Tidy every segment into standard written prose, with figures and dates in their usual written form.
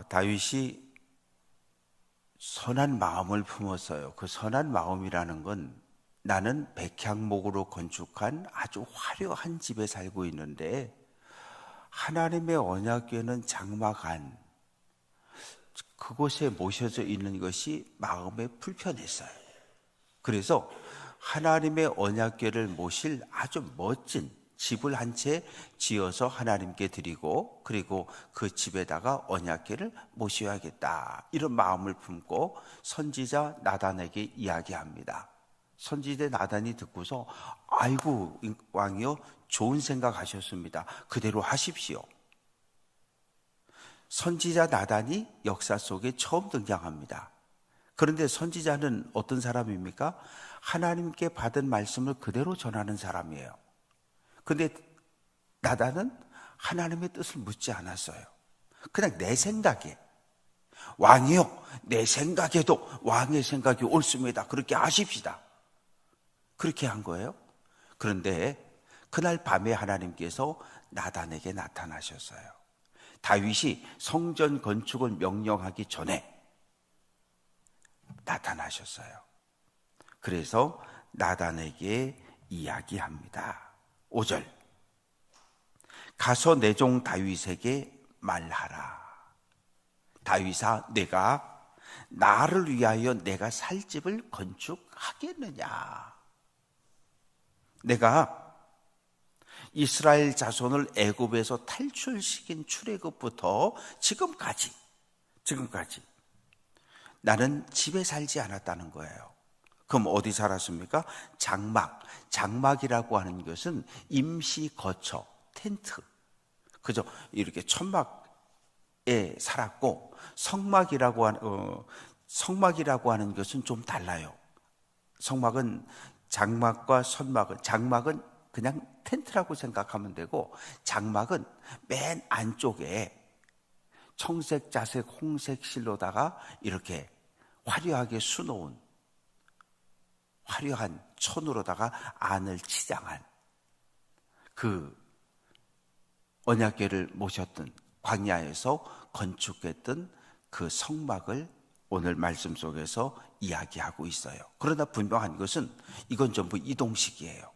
다윗이 선한 마음을 품었어요. 그 선한 마음이라는 건 나는 백향목으로 건축한 아주 화려한 집에 살고 있는데 하나님의 언약궤는 장막 안 그곳에 모셔져 있는 것이 마음에 불편했어요. 그래서 하나님의 언약궤를 모실 아주 멋진 집을 한 채 지어서 하나님께 드리고 그리고 그 집에다가 언약궤를 모셔야겠다 이런 마음을 품고 선지자 나단에게 이야기합니다. 선지자 나단이 듣고서 아이고 왕이여 좋은 생각하셨습니다. 그대로 하십시오. 선지자 나단이 역사 속에 처음 등장합니다. 그런데 선지자는 어떤 사람입니까? 하나님께 받은 말씀을 그대로 전하는 사람이에요. 그런데 나단은 하나님의 뜻을 묻지 않았어요. 그냥 내 생각에 왕이요 내 생각에도 왕의 생각이 옳습니다. 그렇게 하십시다. 그렇게 한 거예요. 그런데 그날 밤에 하나님께서 나단에게 나타나셨어요. 다윗이 성전 건축을 명령하기 전에 나타나셨어요. 그래서 나단에게 이야기합니다. 5절 가서 내 종 다윗에게 말하라. 다윗아 내가 나를 위하여 내가 살 집을 건축하겠느냐. 내가 이스라엘 자손을 애굽에서 탈출시킨 출애굽부터 지금까지 나는 집에 살지 않았다는 거예요. 그럼 어디 살았습니까? 장막이라고 하는 것은 임시 거처, 텐트. 그죠? 이렇게 천막에 살았고 성막이라고 하는 것은 좀 달라요. 성막은 장막과 장막은 그냥 텐트라고 생각하면 되고 장막은 맨 안쪽에 청색, 자색, 홍색 실로다가 이렇게 화려하게 수놓은 화려한 천으로다가 안을 치장한 그 언약궤를 모셨던 광야에서 건축했던 그 성막을 오늘 말씀 속에서 이야기하고 있어요. 그러나 분명한 것은 이건 전부 이동식이에요.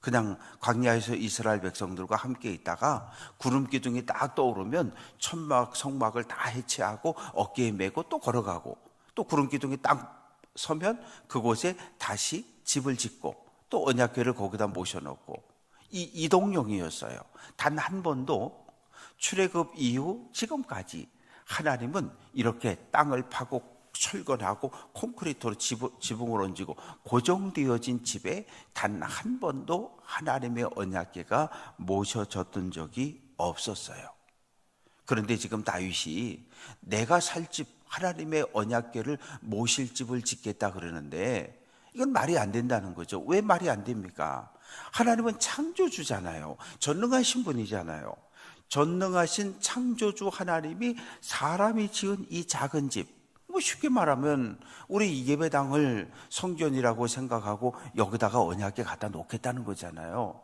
그냥 광야에서 이스라엘 백성들과 함께 있다가 구름 기둥이 딱 떠오르면 천막, 성막을 다 해체하고 어깨에 메고 또 걸어가고 또 구름 기둥이 딱 서면 그곳에 다시 집을 짓고 또 언약궤를 거기다 모셔놓고 이 이동용이었어요. 단 한 번도 출애굽 이후 지금까지 하나님은 이렇게 땅을 파고 철건하고 콘크리트로 지붕을 얹고 고정되어진 집에 단 한 번도 하나님의 언약궤가 모셔졌던 적이 없었어요. 그런데 지금 다윗이 내가 살 집 하나님의 언약궤를 모실 집을 짓겠다 그러는데 이건 말이 안 된다는 거죠. 왜 말이 안 됩니까? 하나님은 창조주잖아요. 전능하신 분이잖아요. 전능하신 창조주 하나님이 사람이 지은 이 작은 집, 쉽게 말하면 우리 예배당을 성전이라고 생각하고 여기다가 언약궤 갖다 놓겠다는 거잖아요.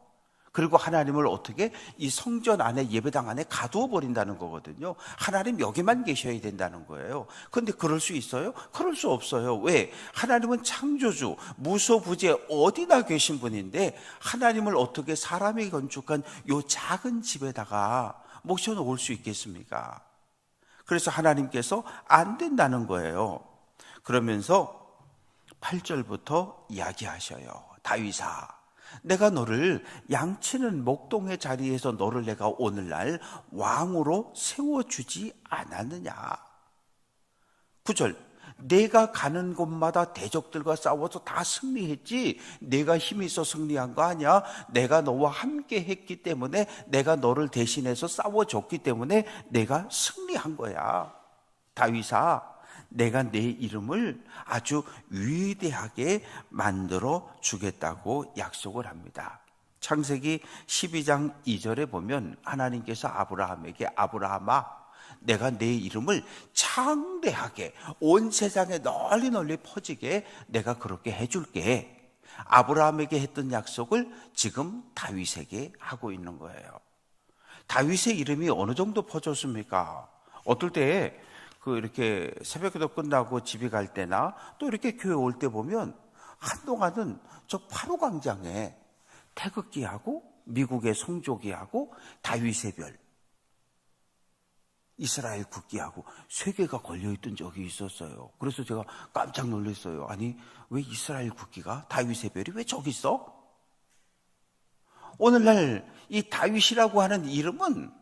그리고 하나님을 어떻게 이 성전 안에 예배당 안에 가두어 버린다는 거거든요. 하나님 여기만 계셔야 된다는 거예요. 그런데 그럴 수 있어요? 그럴 수 없어요. 왜? 하나님은 창조주, 무소부재 어디나 계신 분인데 하나님을 어떻게 사람이 건축한 요 작은 집에다가 모셔놓을 수 있겠습니까? 그래서 하나님께서 안 된다는 거예요. 그러면서 8절부터 이야기하셔요. 다윗아, 내가 너를 양치는 목동의 자리에서 너를 내가 오늘날 왕으로 세워주지 않았느냐. 9절, 내가 가는 곳마다 대적들과 싸워서 다 승리했지 내가 힘이 있어 승리한 거 아니야. 내가 너와 함께 했기 때문에 내가 너를 대신해서 싸워줬기 때문에 내가 승리한 거야. 다윗아, 내가 내 이름을 아주 위대하게 만들어 주겠다고 약속을 합니다. 창세기 12장 2절에 보면 하나님께서 아브라함에게 아브라함아 내가 내 이름을 창대하게 온 세상에 널리 퍼지게 내가 그렇게 해줄게. 아브라함에게 했던 약속을 지금 다윗에게 하고 있는 거예요. 다윗의 이름이 어느 정도 퍼졌습니까? 어떨 때 이렇게 새벽기도 끝나고 집에 갈 때나 또 이렇게 교회 올 때 보면 한동안은 저 파로 광장에 태극기하고 미국의 성조기하고 다윗의 별, 이스라엘 국기하고 세 개가 걸려있던 적이 있었어요. 그래서 제가 깜짝 놀랐어요. 아니, 왜 이스라엘 국기가, 다윗의 별이 왜 저기 있어? 오늘날 이 다윗이라고 하는 이름은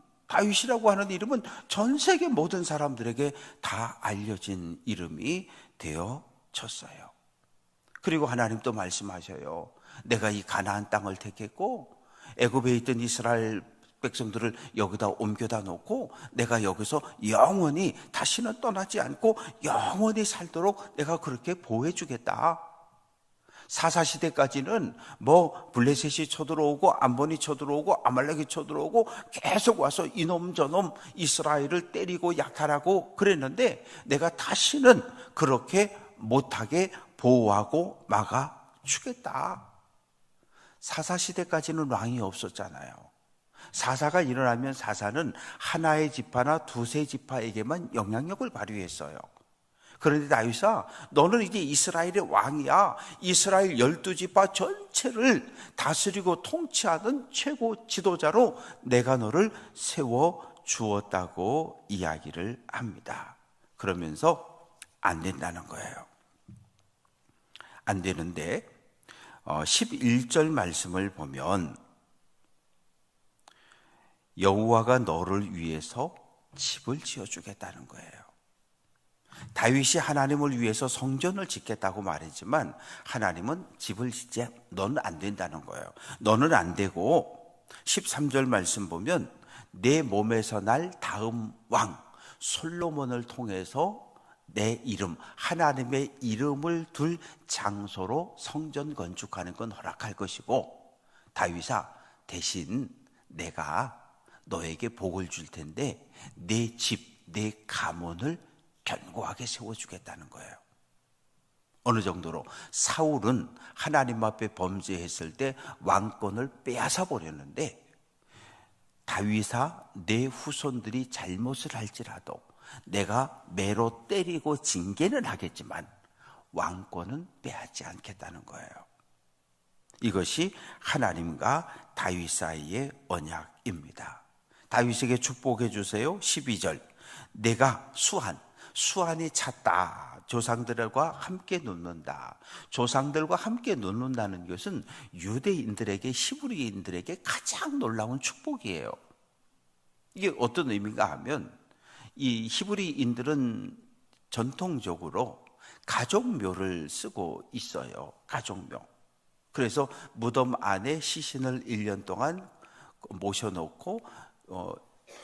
전 세계 모든 사람들에게 다 알려진 이름이 되어졌어요. 그리고 하나님 또 말씀하셔요. 내가 이 가나안 땅을 택했고 애굽에 있던 이스라엘 백성들을 여기다 옮겨다 놓고 내가 여기서 영원히 다시는 떠나지 않고 영원히 살도록 내가 그렇게 보호해 주겠다. 사사시대까지는 블레셋이 쳐들어오고 암몬이 쳐들어오고 아말렉이 쳐들어오고 계속 와서 이놈 저놈 이스라엘을 때리고 약탈하고 그랬는데 내가 다시는 그렇게 못하게 보호하고 막아주겠다. 사사시대까지는 왕이 없었잖아요. 사사가 일어나면 사사는 하나의 지파나 두세 지파에게만 영향력을 발휘했어요. 그런데 다윗아, 너는 이제 이스라엘의 왕이야. 이스라엘 12지파 전체를 다스리고 통치하는 최고 지도자로 내가 너를 세워주었다고 이야기를 합니다. 그러면서 안 된다는 거예요. 안 되는데 11절 말씀을 보면 여호와가 너를 위해서 집을 지어주겠다는 거예요. 다윗이 하나님을 위해서 성전을 짓겠다고 말했지만 하나님은 집을 짓지, 너는 안 된다는 거예요. 너는 안 되고 13절 말씀 보면 내 몸에서 날 다음 왕 솔로몬을 통해서 내 이름, 하나님의 이름을 둘 장소로 성전 건축하는 건 허락할 것이고 다윗아, 대신 내가 너에게 복을 줄 텐데 내 집, 내 가문을 견고하게 세워주겠다는 거예요. 어느 정도로 사울은 하나님 앞에 범죄했을 때 왕권을 빼앗아 버렸는데 다윗아, 내 후손들이 잘못을 할지라도 내가 매로 때리고 징계는 하겠지만 왕권은 빼앗지 않겠다는 거예요. 이것이 하나님과 다윗 사이의 언약입니다. 다윗에게 축복해 주세요. 12절 내가 수한이 찼다. 조상들과 함께 눕는다. 조상들과 함께 눕는다는 것은 유대인들에게, 히브리인들에게 가장 놀라운 축복이에요. 이게 어떤 의미인가 하면 이 히브리인들은 전통적으로 가족묘를 쓰고 있어요. 가족묘. 그래서 무덤 안에 시신을 1년 동안 모셔놓고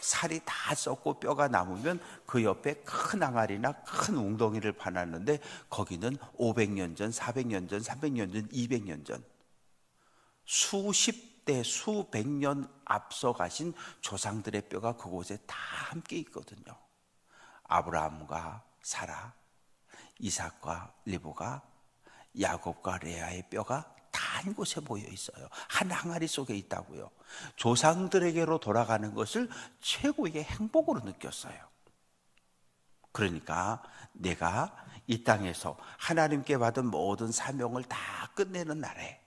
살이 다 썩고 뼈가 남으면 그 옆에 큰 항아리나 큰 웅덩이를 파놨는데 거기는 500년 전, 400년 전, 300년 전, 200년 전 수십 대, 수백 년 앞서 가신 조상들의 뼈가 그곳에 다 함께 있거든요. 아브라함과 사라, 이삭과 리브가, 야곱과 레아의 뼈가 다 한 곳에 모여 있어요. 한 항아리 속에 있다고요. 조상들에게로 돌아가는 것을 최고의 행복으로 느꼈어요. 그러니까 내가 이 땅에서 하나님께 받은 모든 사명을 다 끝내는 날에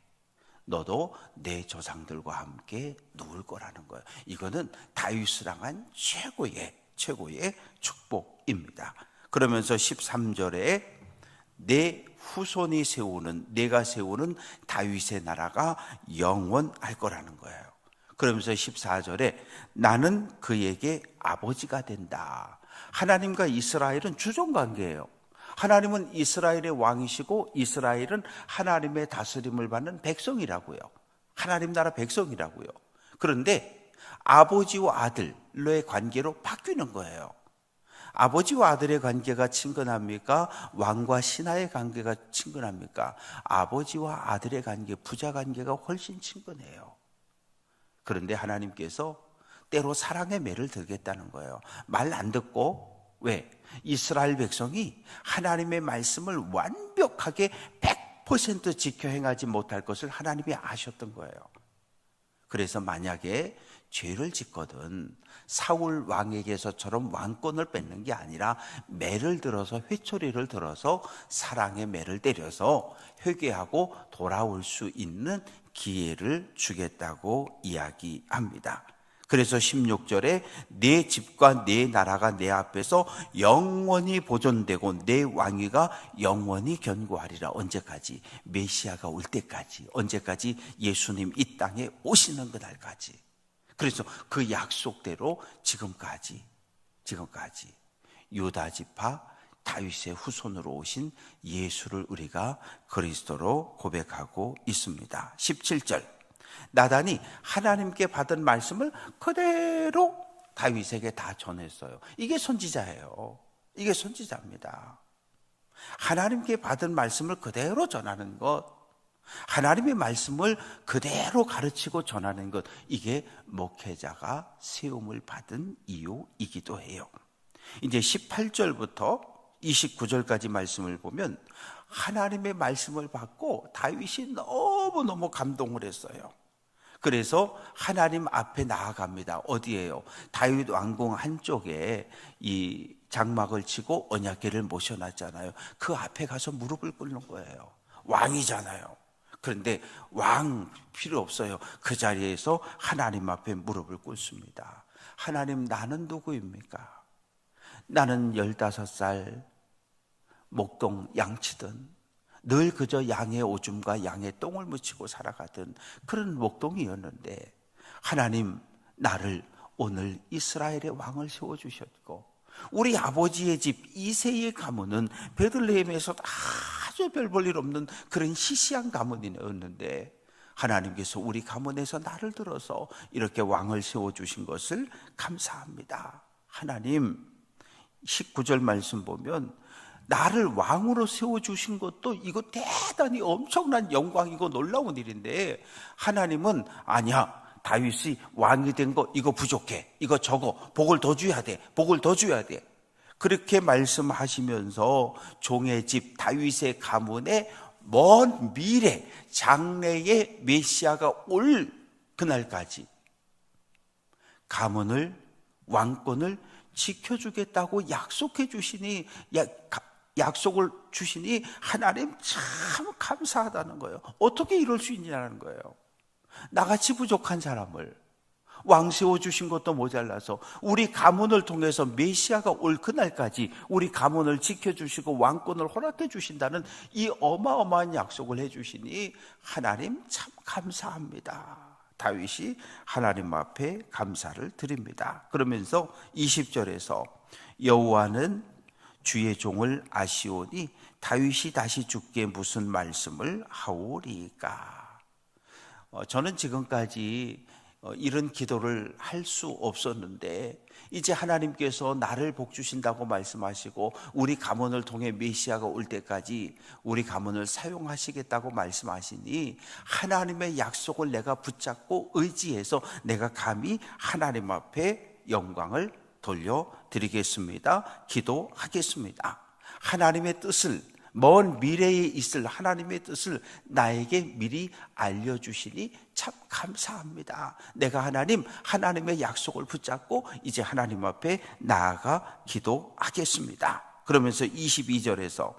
너도 내 조상들과 함께 누울 거라는 거예요. 이거는 다윗을 향한 최고의 축복입니다. 그러면서 13절에 내 후손이 내가 세우는 다윗의 나라가 영원할 거라는 거예요. 그러면서 14절에 나는 그에게 아버지가 된다. 하나님과 이스라엘은 주종관계예요. 하나님은 이스라엘의 왕이시고 이스라엘은 하나님의 다스림을 받는 백성이라고요. 하나님 나라 백성이라고요. 그런데 아버지와 아들로의 관계로 바뀌는 거예요. 아버지와 아들의 관계가 친근합니까? 왕과 신하의 관계가 친근합니까? 아버지와 아들의 관계, 부자 관계가 훨씬 친근해요. 그런데 하나님께서 때로 사랑의 매를 들겠다는 거예요. 말 안 듣고, 왜? 이스라엘 백성이 하나님의 말씀을 완벽하게 100% 지켜 행하지 못할 것을 하나님이 아셨던 거예요. 그래서 만약에 죄를 짓거든 사울 왕에게서처럼 왕권을 뺏는 게 아니라 매를 들어서 회초리를 들어서 사랑의 매를 때려서 회개하고 돌아올 수 있는 기회를 주겠다고 이야기합니다. 그래서 16절에 내 집과 내 나라가 내 앞에서 영원히 보존되고 내 왕위가 영원히 견고하리라. 언제까지? 메시아가 올 때까지. 언제까지? 예수님 이 땅에 오시는 그날까지. 그래서 그 약속대로 지금까지 유다 지파 다윗의 후손으로 오신 예수를 우리가 그리스도로 고백하고 있습니다. 17절 나단이 하나님께 받은 말씀을 그대로 다윗에게 다 전했어요. 이게 선지자예요. 이게 선지자입니다. 하나님께 받은 말씀을 그대로 전하는 것, 하나님의 말씀을 그대로 가르치고 전하는 것, 이게 목회자가 세움을 받은 이유이기도 해요. 이제 18절부터 29절까지 말씀을 보면 하나님의 말씀을 받고 다윗이 너무너무 감동을 했어요. 그래서 하나님 앞에 나아갑니다. 어디예요? 다윗 왕궁 한쪽에 이 장막을 치고 언약궤를 모셔놨잖아요. 그 앞에 가서 무릎을 꿇는 거예요. 왕이잖아요. 그런데 왕 필요 없어요. 그 자리에서 하나님 앞에 무릎을 꿇습니다. 하나님, 나는 누구입니까? 나는 15살 목동 양치던 늘 그저 양의 오줌과 양의 똥을 묻히고 살아가던 그런 목동이었는데 하나님, 나를 오늘 이스라엘의 왕을 세워주셨고 우리 아버지의 집 이새의 가문은 베들레헴에서 아주 별 볼 일 없는 그런 시시한 가문이었는데 하나님께서 우리 가문에서 나를 들어서 이렇게 왕을 세워주신 것을 감사합니다. 하나님, 19절 말씀 보면 나를 왕으로 세워주신 것도 이거 대단히 엄청난 영광이고 놀라운 일인데 하나님은 아니야, 다윗이 왕이 된 거 이거 부족해, 이거 적어, 복을 더 줘야 돼, 복을 더 줘야 돼. 그렇게 말씀하시면서 종의 집 다윗의 가문의 먼 미래 장래의 메시아가 올 그날까지 가문을, 왕권을 지켜주겠다고 약속해 주시니, 약속을 주시니 하나님 참 감사하다는 거예요. 어떻게 이럴 수 있냐는 거예요. 나같이 부족한 사람을 왕 세워주신 것도 모자라서 우리 가문을 통해서 메시아가 올 그날까지 우리 가문을 지켜주시고 왕권을 허락해 주신다는 이 어마어마한 약속을 해주시니 하나님 참 감사합니다. 다윗이 하나님 앞에 감사를 드립니다. 그러면서 20절에서 여호와는 주의 종을 아시오니 다윗이 다시 주께 무슨 말씀을 하오리까. 저는 지금까지 이런 기도를 할 수 없었는데 이제 하나님께서 나를 복 주신다고 말씀하시고 우리 가문을 통해 메시아가 올 때까지 우리 가문을 사용하시겠다고 말씀하시니 하나님의 약속을 내가 붙잡고 의지해서 내가 감히 하나님 앞에 영광을 돌려드리겠습니다. 기도하겠습니다. 하나님의 뜻을, 먼 미래에 있을 하나님의 뜻을 나에게 미리 알려주시니 참 감사합니다. 내가 하나님의 약속을 붙잡고 이제 하나님 앞에 나아가 기도하겠습니다. 그러면서 22절에서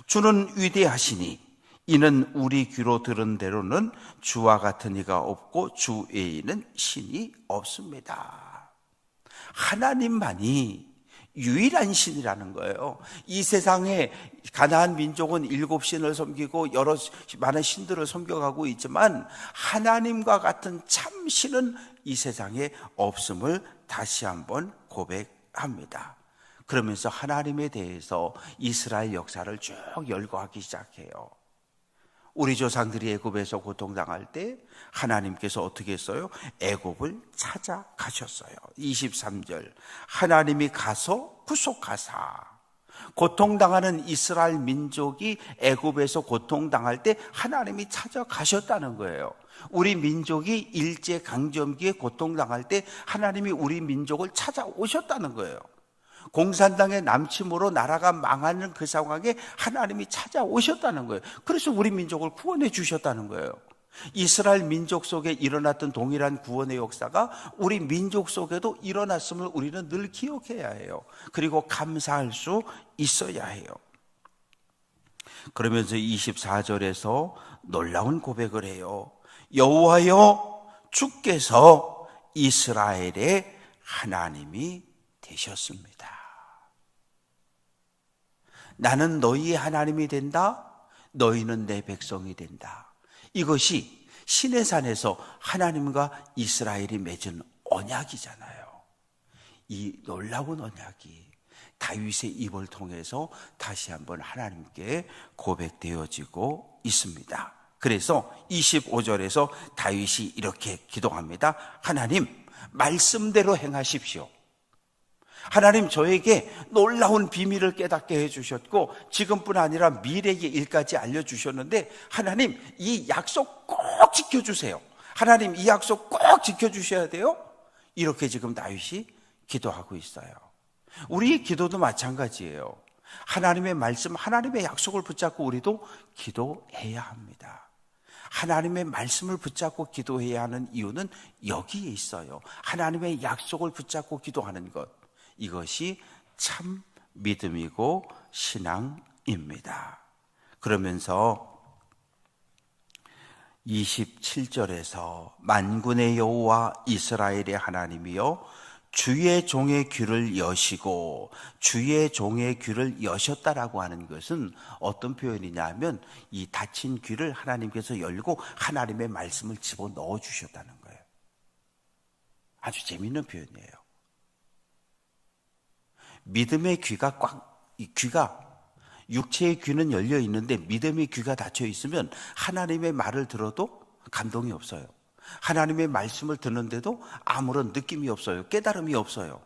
주는 위대하시니 이는 우리 귀로 들은 대로는 주와 같은 이가 없고 주 외에는 신이 없습니다. 하나님만이 유일한 신이라는 거예요. 이 세상에 가나안 민족은 7신을 섬기고 여러 많은 신들을 섬겨가고 있지만 하나님과 같은 참 신은 이 세상에 없음을 다시 한번 고백합니다. 그러면서 하나님에 대해서 이스라엘 역사를 쭉 열거하기 시작해요. 우리 조상들이 애굽에서 고통당할 때 하나님께서 어떻게 했어요? 애굽을 찾아가셨어요. 23절 하나님이 가서 구속하사. 고통당하는 이스라엘 민족이 애굽에서 고통당할 때 하나님이 찾아가셨다는 거예요. 우리 민족이 일제강점기에 고통당할 때 하나님이 우리 민족을 찾아오셨다는 거예요. 공산당의 남침으로 나라가 망하는 그 상황에 하나님이 찾아오셨다는 거예요. 그래서 우리 민족을 구원해 주셨다는 거예요. 이스라엘 민족 속에 일어났던 동일한 구원의 역사가 우리 민족 속에도 일어났음을 우리는 늘 기억해야 해요. 그리고 감사할 수 있어야 해요. 그러면서 24절에서 놀라운 고백을 해요. 여호와여, 주께서 이스라엘의 하나님이 되셨습니다. 나는 너희의 하나님이 된다. 너희는 내 백성이 된다. 이것이 시내산에서 하나님과 이스라엘이 맺은 언약이잖아요. 이 놀라운 언약이 다윗의 입을 통해서 다시 한번 하나님께 고백되어지고 있습니다. 그래서 25절에서 다윗이 이렇게 기도합니다. 하나님, 말씀대로 행하십시오. 하나님, 저에게 놀라운 비밀을 깨닫게 해주셨고 지금뿐 아니라 미래의 일까지 알려주셨는데 하나님, 이 약속 꼭 지켜주세요. 하나님, 이 약속 꼭 지켜주셔야 돼요. 이렇게 지금 다윗이 기도하고 있어요. 우리의 기도도 마찬가지예요. 하나님의 말씀, 하나님의 약속을 붙잡고 우리도 기도해야 합니다. 하나님의 말씀을 붙잡고 기도해야 하는 이유는 여기에 있어요. 하나님의 약속을 붙잡고 기도하는 것, 이것이 참 믿음이고 신앙입니다. 그러면서 27절에서 만군의 여호와 이스라엘의 하나님이여, 주의 종의 귀를 여시고, 주의 종의 귀를 여셨다라고 하는 것은 어떤 표현이냐 하면 이 닫힌 귀를 하나님께서 열고 하나님의 말씀을 집어넣어 주셨다는 거예요. 아주 재미있는 표현이에요. 믿음의 귀가 귀가 육체의 귀는 열려 있는데 믿음의 귀가 닫혀 있으면 하나님의 말을 들어도 감동이 없어요. 하나님의 말씀을 듣는데도 아무런 느낌이 없어요. 깨달음이 없어요.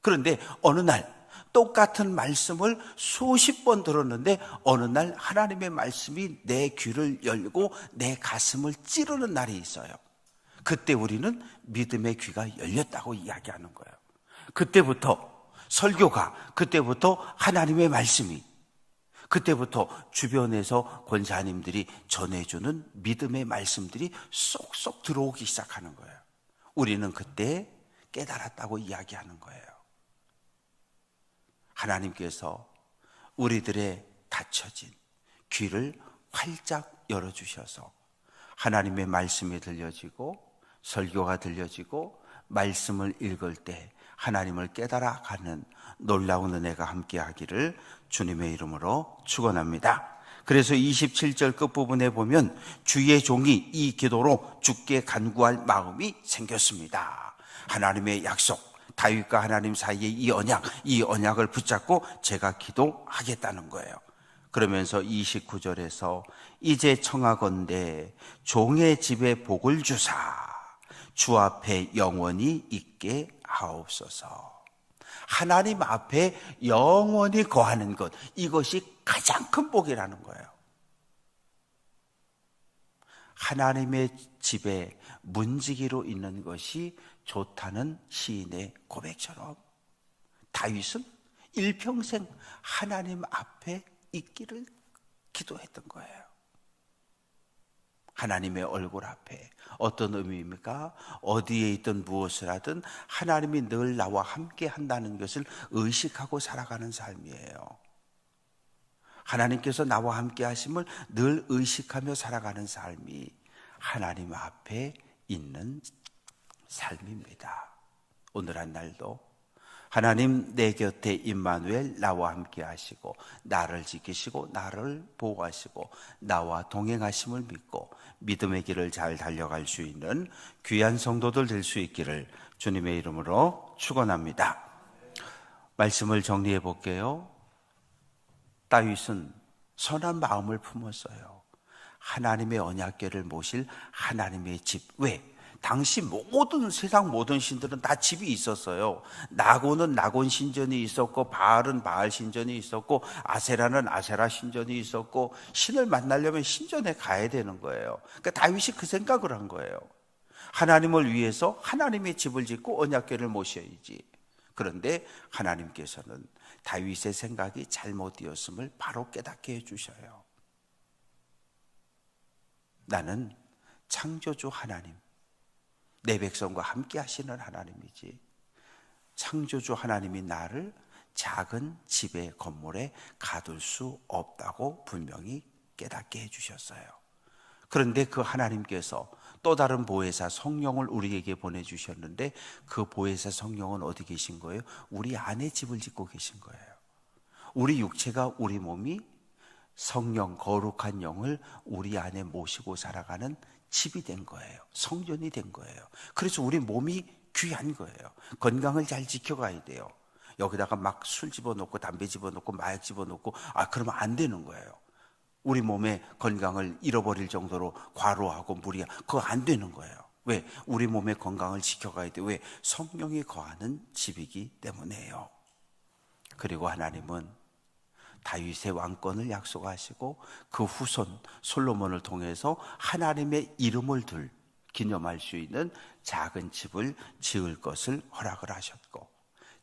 그런데 어느 날 똑같은 말씀을 수십 번 들었는데 어느 날 하나님의 말씀이 내 귀를 열고 내 가슴을 찌르는 날이 있어요. 그때 우리는 믿음의 귀가 열렸다고 이야기하는 거예요. 그때부터 설교가, 그때부터 하나님의 말씀이, 그때부터 주변에서 권사님들이 전해주는 믿음의 말씀들이 쏙쏙 들어오기 시작하는 거예요. 우리는 그때 깨달았다고 이야기하는 거예요. 하나님께서 우리들의 닫혀진 귀를 활짝 열어주셔서 하나님의 말씀이 들려지고 설교가 들려지고 말씀을 읽을 때 하나님을 깨달아가는 놀라운 은혜가 함께하기를 주님의 이름으로 축원합니다. 그래서 27절 끝부분에 보면 주의 종이 이 기도로 주께 간구할 마음이 생겼습니다. 하나님의 약속, 다윗과 하나님 사이의 이 언약을 붙잡고 제가 기도하겠다는 거예요. 그러면서 29절에서 이제 청하건대 종의 집에 복을 주사 주 앞에 영원히 있게 하옵소서. 하나님 앞에 영원히 거하는 것, 이것이 가장 큰 복이라는 거예요. 하나님의 집에 문지기로 있는 것이 좋다는 시인의 고백처럼 다윗은 일평생 하나님 앞에 있기를 기도했던 거예요. 하나님의 얼굴 앞에. 어떤 의미입니까? 어디에 있든 무엇을 하든 하나님이 늘 나와 함께 한다는 것을 의식하고 살아가는 삶이에요. 하나님께서 나와 함께 하심을 늘 의식하며 살아가는 삶이 하나님 앞에 있는 삶입니다. 오늘 한 날도 하나님 내 곁에 임마누엘 나와 함께 하시고 나를 지키시고 나를 보호하시고 나와 동행하심을 믿고 믿음의 길을 잘 달려갈 수 있는 귀한 성도들 될 수 있기를 주님의 이름으로 축원합니다. 말씀을 정리해 볼게요. 다윗은 선한 마음을 품었어요. 하나님의 언약궤를 모실 하나님의 집. 왜? 당시 세상 모든 신들은 다 집이 있었어요. 나곤은 나곤 신전이 있었고, 바알은 바알 신전이 있었고, 아세라는 아세라 신전이 있었고, 신을 만나려면 신전에 가야 되는 거예요. 그러니까 다윗이 그 생각을 한 거예요. 하나님을 위해서 하나님의 집을 짓고 언약궤를 모셔야지. 그런데 하나님께서는 다윗의 생각이 잘못되었음을 바로 깨닫게 해주셔요. 나는 창조주 하나님, 내 백성과 함께 하시는 하나님이지, 창조주 하나님이 나를 작은 집의 건물에 가둘 수 없다고 분명히 깨닫게 해주셨어요. 그런데 그 하나님께서 또 다른 보혜사 성령을 우리에게 보내주셨는데, 그 보혜사 성령은 어디 계신 거예요? 우리 안에 집을 짓고 계신 거예요. 우리 육체가, 우리 몸이 성령, 거룩한 영을 우리 안에 모시고 살아가는 집이 된 거예요. 성전이 된 거예요. 그래서 우리 몸이 귀한 거예요. 건강을 잘 지켜가야 돼요. 여기다가 막 술 집어넣고 담배 집어넣고 마약 집어넣고 그러면 안 되는 거예요. 우리 몸의 건강을 잃어버릴 정도로 과로하고 무리하, 그거 안 되는 거예요. 왜? 우리 몸의 건강을 지켜가야 돼. 왜? 성령이 거하는 집이기 때문에요. 그리고 하나님은 다윗의 왕권을 약속하시고 그 후손 솔로몬을 통해서 하나님의 이름을 기념할 수 있는 작은 집을 지을 것을 허락을 하셨고,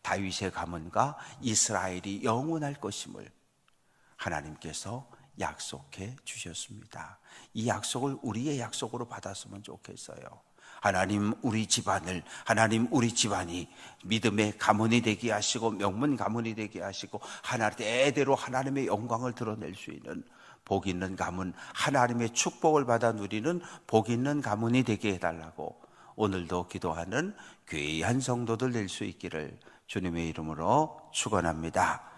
다윗의 가문과 이스라엘이 영원할 것임을 하나님께서 약속해 주셨습니다. 이 약속을 우리의 약속으로 받았으면 좋겠어요. 하나님 우리 집안을, 하나님 우리 집안이 믿음의 가문이 되게 하시고 명문 가문이 되게 하시고 대대로 하나님의 영광을 드러낼 수 있는 복 있는 가문, 하나님의 축복을 받아 누리는 복 있는 가문이 되게 해달라고 오늘도 기도하는 귀한 성도들 될 수 있기를 주님의 이름으로 축원합니다.